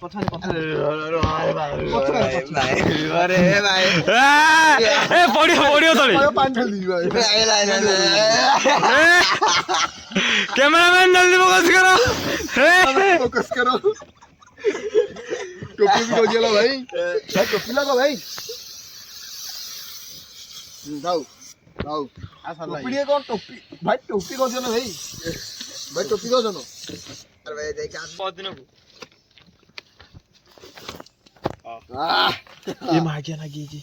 पछाडि पछाडि अरे भाइ ए पढ्यो तले पानी ढालिदिनु क्यामेरामैन जल्दी फोकस करो टोपी भी खोजिएला भाई टोपी लगा भाई जाओ जाओ टोपी लिए कौन टोपी भाई टोपी खोजो ना भाई टोपी खोजो ना अरे भाई देख बहुत दिनों को ये मागिया ना कीजिए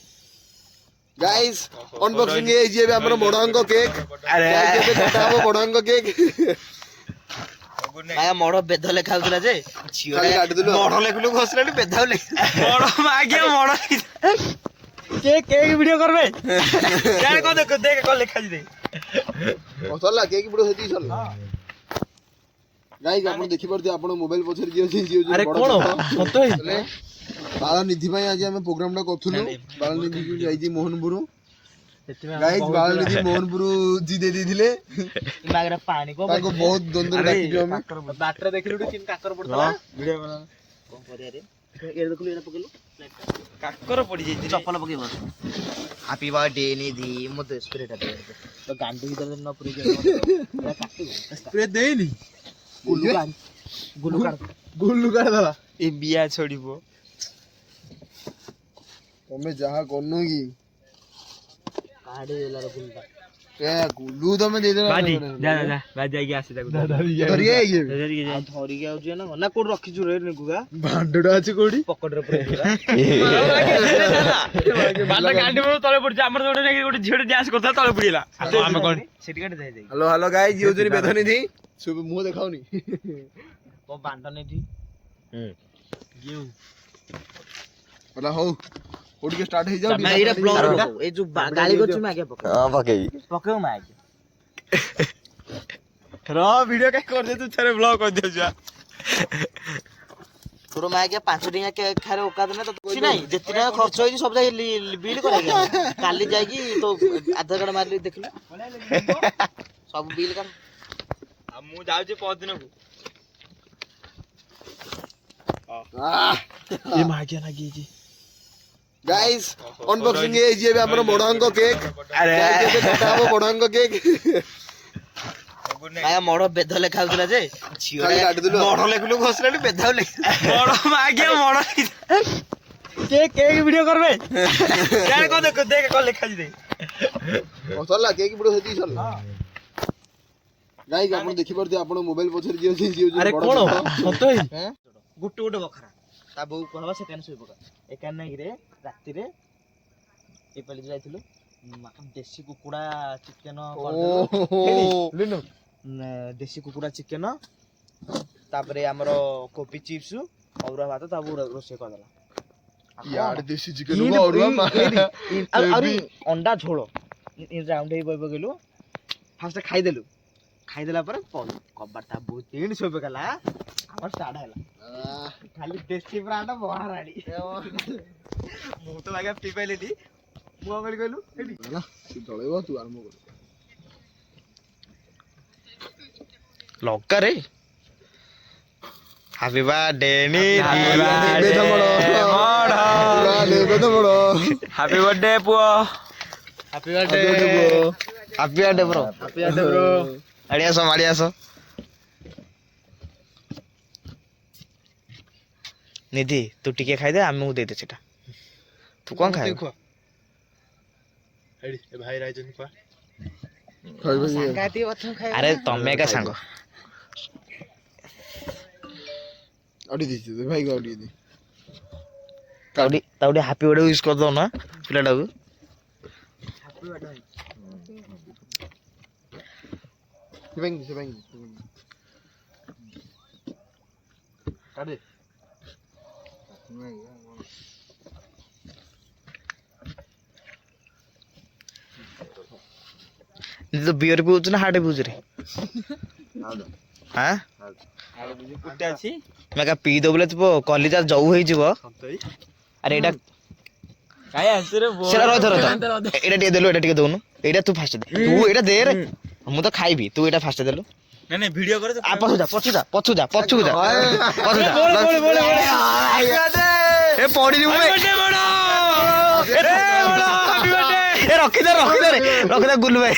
गाइस अनबॉक्सिंग ये जे हमर मोडंग केक अरे केक कटाबो मोडंग केक माया मोड़ बेध लेखाउला जे खाली काट दिलो मोड़ लेखलु घसलानी बेधाउ ले मोड़ मागिया मोड़ केक वीडियो करबे क्या को देख को लिखा दे सरला केक वीडियो हेती सरला गाइस आपण देखि परते आपण मोबाइल पछर जे अरे कोन सतो बाल निधि भाई आज हम प्रोग्राम टा करथुनु बाल निधि को जाई मोहनपुर गाइस बाल निधि मोहनपुर जी दे दिथिले मागरा पानी को ताको बहुत द्वंद्व डाकी दियो हम बाटर देखलु टिन काकर पड़तला वीडियो बना कोन करे रे ए देखलु एना पकेलु काकर पड़ी जाई चप्पल पके बस हैप्पी बर्थडे निधि मत स्प्रे टा दे तो गांडू भीतर न पुरी जे काटी स्प्रे देनी गुलू गुल्लू कर दला ए बिया छोड़ीबो तमे जहा कोनु की काडे एला रे गुलू ए गुल्लू तमे दे देना बाजी जा बाजी आगे आसे ताको धरिए ये धरी के जा धरी के आउछ ना ना कोड रखी छु रे नेगुगा भांडडा अछि कोडी पकड़ रे पुरा बाटा कांडी मो तळे पड़ जा हमर जोडे नै गोटे झिडे डांस करता तळे पड़ीला हम कोन सेठी काटे जाई जाई हेलो हेलो गाइस ये जोनी बेधनी थी सुबह मुंह दिखाओनी को बांटा नै थी गेउ होला हो उठ के स्टार्ट हो जाओ मैं एरा ब्लॉग ए जो गाली को छु मैं आगे पकड़ हां पकई पकड़ मैं आगे रो वीडियो का कर दे तू छरे ब्लॉग कर दे जा तोरो मैं आगे 5 टिंगा के खारे औकात ना तो कुछ नहीं जितना खर्च होई सब जाई बिल करेगा काली जाएगी तो आधार कार्ड मार ली देख ले सब बिल कर मु जाउ जे 5 दिन को ये मागिया ना कीजिए गाइस अनबॉक्सिंग ये जे हमर मोडंग केक अरे केक कटाबो मोडंग केक माया मोड़ बेध लेखाउला जे खाली काट दिलो मोड़ लेखलु घसलानी बेधाउ ले मोड़ मागिया मोड़ केक वीडियो करबे क्या को देख को लिखा दे सरला केक वीडियो हेती सरला गाइस आपण देखि परते आपण मोबाइल पछर जे अरे कोन सतो गुट्टू गुट्टू बखरा ता बहू कहबा से कान सोई पका ए कान नै रे राती रे ए पली जाइथिलु देसी कुकुड़ा चिकन कर लिनु देसी कुकुड़ा चिकन तापरे हमरो कोपी चिप्स और भात ताबू रोसे कर देला यार देसी चिकन को और अरे अंडा झोल in round hey by बगेलु fast खाइ देलु खाइ देला पर कबार ता बहुत तीन सोई पकला हमर स्टार्ट हैला खाली देसी ब्रांड बहार आडी मु तो लागे पी पाइले दी मु अंगली कहलु एडी ना तू चलेबो तू आरंभ कर लक्का रे हैप्पी बर्थडे नी हैप्पी बर्थडे पुओ happy birthday happy birthday bro आड़ियासो माड़ियासो निधि तू टिके खाइ दे आमु दे दे सेटा तू कोन खाइ एडी भाई राजन को गाती वथन खाइ अरे तमे का सांग अडी दी भाई को अडी दी ताउडी हैप्पी बर्थडे विश कर दो ना पिलाटा को हैप्पी बर्थडे सेबेंग काडे तो बियर पिउछ ना हार्ड पिउछ रे हां कुट्टा अछि मैं का पी दो बोले तो कॉलेज जाऊ होई जीवो अरे एटा काय आंसर रे सेरा रह धर एटा टे देलो एटा टे दोनु एटा तू फास्ट दे तू एटा दे रे मु तो खाइबी तू एटा फास्ट देलो ନାଇଁ ଭିଡିଓ करे आ पछू जा बोले ए पड़ी नी मैं ए रखी दे गुल्लू भाई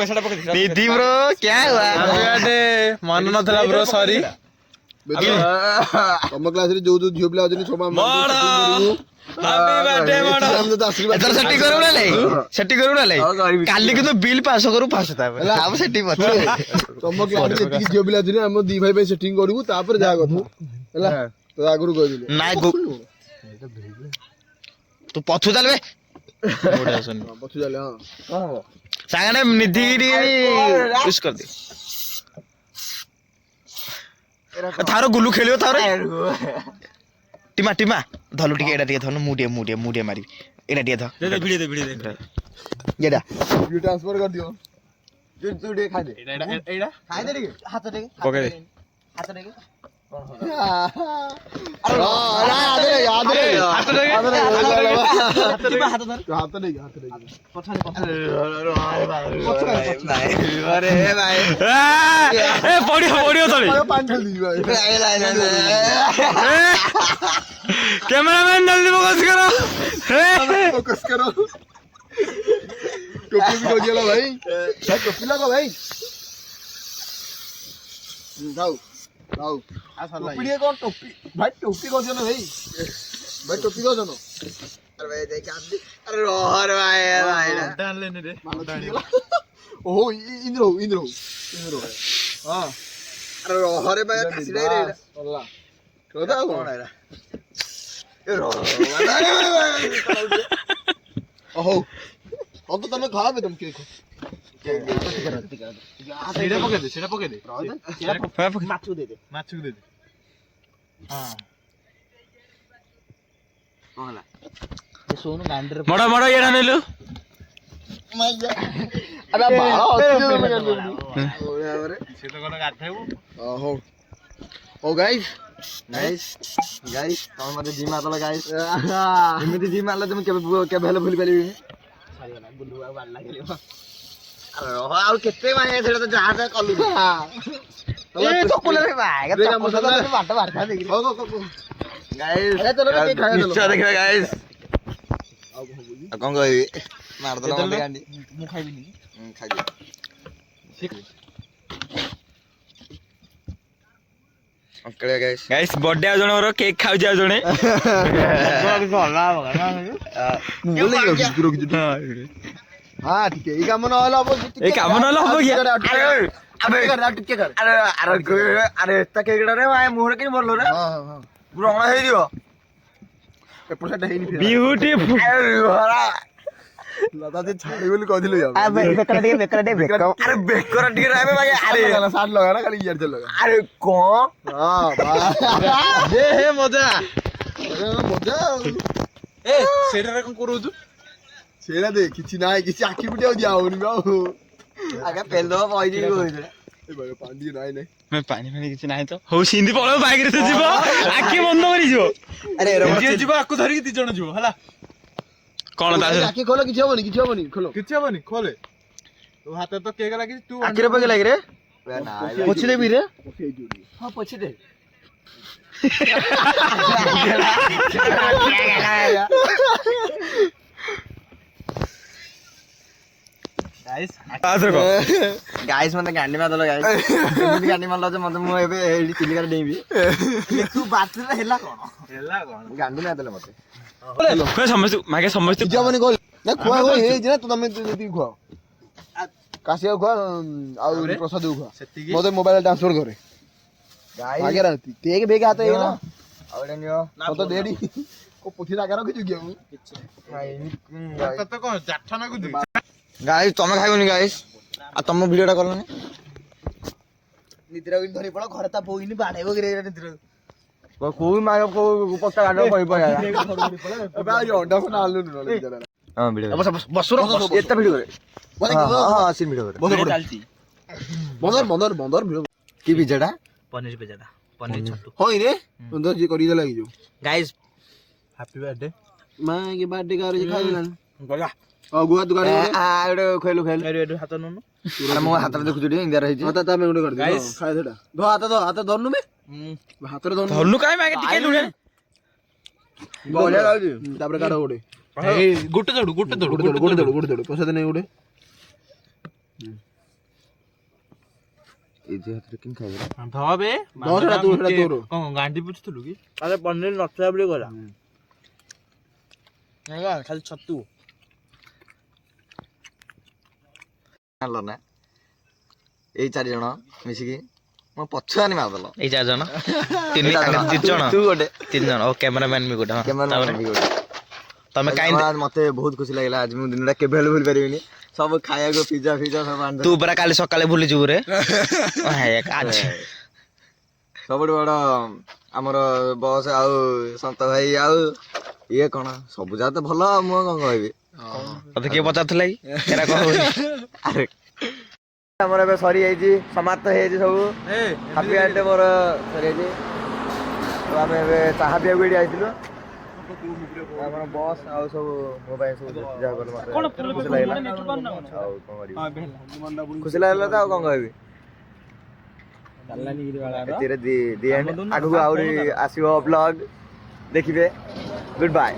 सेटा पके निधि ब्रो क्या हुआ हैप्पी बर्थडे मन नथला ब्रो सॉरी ତମ କ୍ଲାସ ରେ ଯୋଉ ଝିଅ ପିଲା ଅଛନ୍ତି ସବୁ हैप्पी बर्थडे बड़ा एथर सेटी करू ना ले काली কিন্তু বিল 500 करू 500 तापर अब सेटी पछे ତମ କ୍ଲାସ ରେ ଯେତିକି ଝିଅ ପିଲା ଅଛନ୍ତି ଆମ ଦି ଭାଇ ପାଇଁ ସେଟିଂ କରିବୁ ତାପରେ ଯାହା କଥା ହେଲା ତ ଆଗରୁ କହିଦେଲି ନାଇ तू पछू चल बे ପଛୁ ଚାଲେ ହଁ सागने निधि विश कर दे थारो गुल्लू खेलियो थारो टीमा धलु टिके एडा टिके धनु मुडिया मारी एडा टिके ध दे वीडियो दे येडा वीडियो ट्रांसफर कर दियो तू टिके खा दे एडा खाइ दे टिके हाथ टिके पके दे अरे याद रे हाथ दे अरे भाई ए पडियो तळे पानी ढाल दी भाई कैमरामैन जल्दी फोकस करो टोपी भी हो गया भाई टोपी लगा भाई जाओ टोपी ये कौन टोपी भाई टोपी कौन ना भाई टोपी कौन ना अरे भाई देख आप अरे रोहर भाई डाल लेने रे ओहो इंद्र हो हां अरे रोहर भाई खसी रे अल्लाह कोदा कौन है ए रोहर ओहो अब तो तुम्हें खा बे तुम के खो सेटा पके दे माचू दे माछु दे दे हां होला ये सोनु गांडर मडा ये ठानेलु अबे बाळा से तो कोन गाथेबो ओहो ओ गाइस तम मते जिम आतला गाइस एमिति जिम आला तुम के भेले भूली पाली गुल्लू वाल लागले अरे और केते माने सेटा तो जहाज कलु ए तो पुले रे भाई तो मसला बाट खा दे हो गाइस अरे चलो निश्चय देखबे गाइस कौन कहबी मार दला मते गांडी मु खाइबी नी खाइ दे ओके गाइस बर्थडे आ जणो रो केक खाउ जा जणे हां ठीक है ई काम न होला अब ए काम न होला हो गया अबे टिके कर अरे ता केकड़ा रे भाई मुहर के बोललो रे हां हां रंगला हे दियो एपड़ साइड हेनी फिर ब्यूटीफुल लता जे छाड़ी बोली कहदिलो या अबे बेकरा दे अरे बेकरा टिके रे भाई अरे गाना साथ लगा ना खाली यार चल लगा अरे को हां बा ये हे मजा मजा ए सेटा रे कोन करू तू सेरा दे किछि नाही किछि आखी बुटिया दिया होनी बाऊ आगे पेल दो पई दी कोइ ए भाई पानी नाही मैं पानी किछि नाही तो हो सिंधी पळो बाइक रे जीव आखी बंद करी जीव अरे जे जीव आकु धरि कि 2 जण जीव हला कोन ता आखी खोलो किछि होबनी खोलो किछ हबनी खोले तो हाथ तो केक लागी तू आखिर पके लाग रे पोछ दे भी रे हां पोछ दे गाइस मते गांडी मा दलो गाइस गांडी मा लजे मते मु एबे एडी चिलिकार देबी तू बात रे हेला कोन गांडी मा दले मते कोइ समस्त किछि होबनी खोल ना खुआ हो हे जे तू तमे ती खुआ कासिया खुआ आ प्रसाद खुआ मते मोबाइल ट्रांसफर करे गाइस आगे रहती तेग बेग आता है ना आवडे नियो तो देडी को पुठी जागा रखि जुगिया मु तो कोन जाठना को दे गाइस तमे खाइबनी गाइस आ तम वीडियोटा करलनी निद्रा विन धरि पड़ घर ता बोइनी बाढेबो गिरे निद्रा कोई माय को पक्का गाडो पई पय अबे आ अंडा को नालनु न जरा हां वीडियो बस एता वीडियो करे हां सीन वीडियो करे चालती बंदर वीडियो की बिजड़ा पनीर पे पनीर छट्टू होई रे बंदर जी करी लागी जो गाइस हैप्पी बर्थडे मां के बर्थडे का रे खाइलन गला ଆଉ ଗୁଆ ଦୋକାନ ଗୋଟେ ଖୋଇଲୁ ଖୋଇଲୁ ଏଠୁ ହାତ ନଉନୁ ମୋ ହାତରେ ଦେଖୁଛୁ ଟିକେ ଇଣ୍ଡିଆର ହେଇଛି ହଁ ତା ଗୋଟେ କରିଦେ ଖାଇ ସେଟା ହାତ ଧରନୁ ବେ ହାତରେ ଧରନୁ ଧରଲୁ କାଇଁ ମାଗେ ଟିକେ ଲୁଣେ ବଢିଆ ଲାଗୁଛି ତାପରେ କାଢ ଗୋଟେ ଗୋଟେ ଦୌଡୁ ଗୋଟେ ପଇସା ଦେନେ ଗୋଟେ ଏଇ ହାତରେ କେମିତି ଖାଇବେ ଧବେ ସେଟା ତୋର କଣ ଗାଣ୍ଡି ପୁଛୁଥିଲୁ କି ଆରେ ପନିର ନଥିଲା ବୋଲି କହିଲା ଖାଲି ଛତୁ ଆଣିଲ ନା ଏଇ 4 ଜଣ ମିଶିକି ମୋ ପଛୁଆନି ମାରିଦେଲ ଏଇ 4 ଜଣ 3 ଜଣ ତୁ ଗୋଟେ 3 ଜଣ ଓ କ୍ୟାମେରାମ୍ୟାନ ବି ଗୋଟେ କ୍ୟାମେରାମ୍ୟାନ ବି ଗୋଟେ ତମେ କାଇଁ ମତେ ବହୁତ ଖୁସି ଲାଗିଲା ଆଜି ମୁଁ ଦିନଟା କେବେ ହେଲେ ଭୁଲି ପାରିବିନି ସବୁ ଖାଇବାକୁ ପିଜ୍ଜା ସବୁ ଆଣି ତୁ ପରା କାଲି ସକାଳେ ଭୁଲି ଯିବୁ ରେ ଆଜି ସବୁଠୁ ବଡ ଆମର ବସ୍ ଆଉ ସନ୍ତ ଭାଇ ଆଉ ଇଏ କଣ ସବୁ ଯାକ ତ ଭଲ ଆଉ ମୁଁ କଣ କହିବି ତତେ କିଏ ପଚାରୁଥିଲା କି ଏରା କଣ ଆରେ ଆମର ଏବେ ସରି ଯାଇଛି ସମାପ୍ତ ହେଇଯାଇଛି ସବୁ ହାପି ବାର୍ଥଡେ ମୋର ସରି ଯାଇଛି ତ ଆମେ ଏବେ ଚାହା ପିଇବାକୁ ଏଠି ଆସିଥିଲୁ ଆମର ବସ୍ ଆଉ ସବୁ ମୋ ପାଇଁ ସବୁ ଯାହା କଲେ ମତେ ଖୁସି ଲାଗିଲା ଆଉ କଣ କରିବି ଖୁସି ଲାଗିଲା ତ ଆଉ କଣ କହିବି ଏଥିରେ ଦି ଏଣ୍ଡ ଆଗକୁ ଆହୁରି ଆସିବ ବ୍ଲଗ ଦେଖିବେ ଗୁଡ୍ ବାଏ।